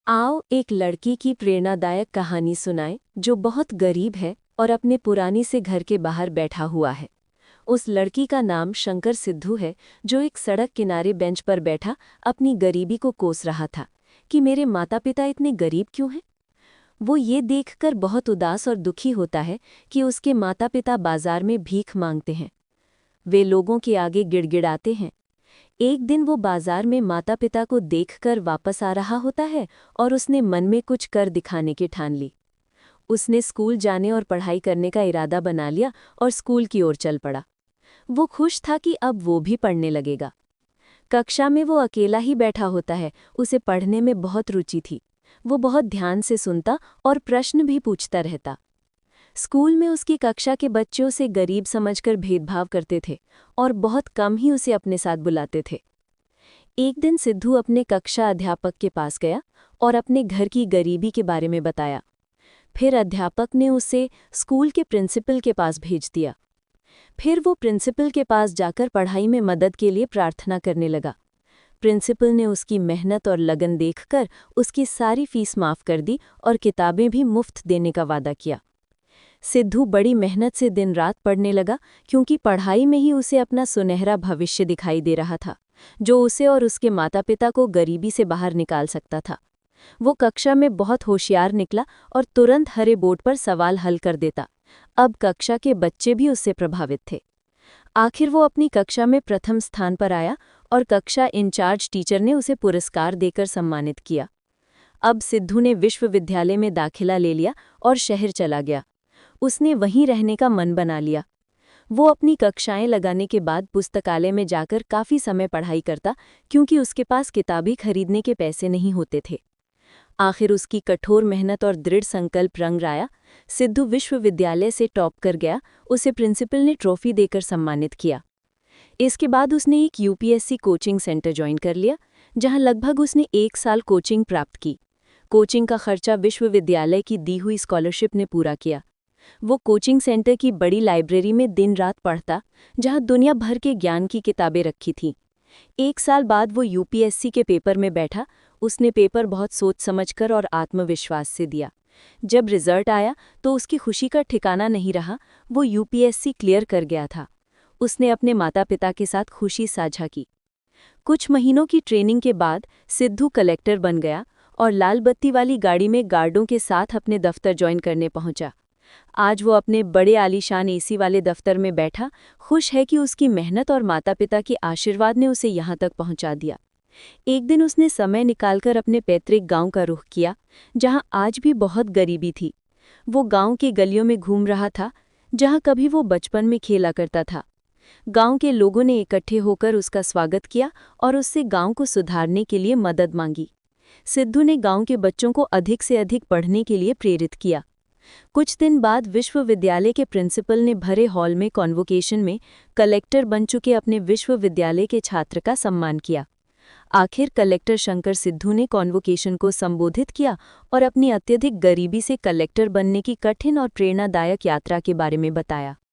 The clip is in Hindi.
आओ एक लड़की की प्रेरणादायक कहानी सुनाएं जो बहुत गरीब है और अपने पुरानी से घर के बाहर बैठा हुआ है। उस लड़की का नाम शंकर सिद्धू है जो एक सड़क किनारे बेंच पर बैठा अपनी गरीबी को कोस रहा था कि मेरे माता पिता इतने गरीब क्यों हैं। वो ये देखकर बहुत उदास और दुखी होता है कि उसके माता पिता बाजार में भीख मांगते हैं। वे लोगों के आगे गिड़गिड़ाते हैं। एक दिन वो बाजार में माता पिता को देखकर वापस आ रहा होता है और उसने मन में कुछ कर दिखाने की ठान ली। उसने स्कूल जाने और पढ़ाई करने का इरादा बना लिया और स्कूल की ओर चल पड़ा। वो खुश था कि अब वो भी पढ़ने लगेगा। कक्षा में वो अकेला ही बैठा होता है। उसे पढ़ने में बहुत रुचि थी। वो बहुत ध्यान से सुनता और प्रश्न भी पूछता रहता। स्कूल में उसकी कक्षा के बच्चे उसे गरीब समझकर भेदभाव करते थे और बहुत कम ही उसे अपने साथ बुलाते थे। एक दिन सिद्धू अपने कक्षा अध्यापक के पास गया और अपने घर की गरीबी के बारे में बताया। फिर अध्यापक ने उसे स्कूल के प्रिंसिपल के पास भेज दिया। फिर वो प्रिंसिपल के पास जाकर पढ़ाई में मदद के लिए प्रार्थना करने लगा। प्रिंसिपल ने उसकी मेहनत और लगन देखकर उसकी सारी फीस माफ कर दी और किताबें भी मुफ्त देने का वादा किया। सिद्धू बड़ी मेहनत से दिन रात पढ़ने लगा क्योंकि पढ़ाई में ही उसे अपना सुनहरा भविष्य दिखाई दे रहा था, जो उसे और उसके माता पिता को गरीबी से बाहर निकाल सकता था। वो कक्षा में बहुत होशियार निकला और तुरंत हरे बोर्ड पर सवाल हल कर देता। अब कक्षा के बच्चे भी उससे प्रभावित थे। आखिर वो अपनी कक्षा में प्रथम स्थान पर आया और कक्षा इंचार्ज टीचर ने उसे पुरस्कार देकर सम्मानित किया। अब सिद्धू ने विश्वविद्यालय में दाखिला ले लिया और शहर चला गया। उसने वहीं रहने का मन बना लिया। वो अपनी कक्षाएं लगाने के बाद पुस्तकालय में जाकर काफ़ी समय पढ़ाई करता क्योंकि उसके पास किताबें खरीदने के पैसे नहीं होते थे। आखिर उसकी कठोर मेहनत और दृढ़ संकल्प रंग लाया। सिद्धू विश्वविद्यालय से टॉप कर गया। उसे प्रिंसिपल ने ट्रॉफी देकर सम्मानित किया। इसके बाद उसने एक यूपीएससी कोचिंग सेंटर ज्वाइन कर लिया, जहां लगभग उसने 1 साल कोचिंग प्राप्त की। कोचिंग का खर्चा विश्वविद्यालय की दी हुई स्कॉलरशिप ने पूरा किया। वो कोचिंग सेंटर की बड़ी लाइब्रेरी में दिन रात पढ़ता, जहां दुनिया भर के ज्ञान की किताबें रखी थीं। 1 साल बाद वो यूपीएससी के पेपर में बैठा। उसने पेपर बहुत सोच समझकर और आत्मविश्वास से दिया। जब रिजल्ट आया तो उसकी खुशी का ठिकाना नहीं रहा। वो यूपीएससी क्लियर कर गया था। उसने अपने माता पिता के साथ खुशी साझा की। कुछ महीनों की ट्रेनिंग के बाद सिद्धू कलेक्टर बन गया और लाल बत्ती वाली गाड़ी में गार्डों के साथ अपने दफ्तर ज्वाइन करने पहुंचा। आज वो अपने बड़े आलीशान एसी वाले दफ्तर में बैठा, खुश है कि उसकी मेहनत और माता पिता के आशीर्वाद ने उसे यहाँ तक पहुँचा दिया। एक दिन उसने समय निकालकर अपने पैतृक गांव का रुख किया, जहाँ आज भी बहुत गरीबी थी। वो गांव के गलियों में घूम रहा था, जहाँ कभी वो बचपन में खेला करता था। गांव के लोगों ने इकट्ठे होकर उसका स्वागत किया और उससे गांव को सुधारने के लिए मदद मांगी। सिद्धू ने गांव के बच्चों को अधिक से अधिक पढ़ने के लिए प्रेरित किया। कुछ दिन बाद विश्वविद्यालय के प्रिंसिपल ने भरे हॉल में कॉन्वोकेशन में कलेक्टर बन चुके अपने विश्वविद्यालय के छात्र का सम्मान किया। आखिर कलेक्टर शंकर सिद्धू ने कॉन्वोकेशन को संबोधित किया और अपनी अत्यधिक गरीबी से कलेक्टर बनने की कठिन और प्रेरणादायक यात्रा के बारे में बताया।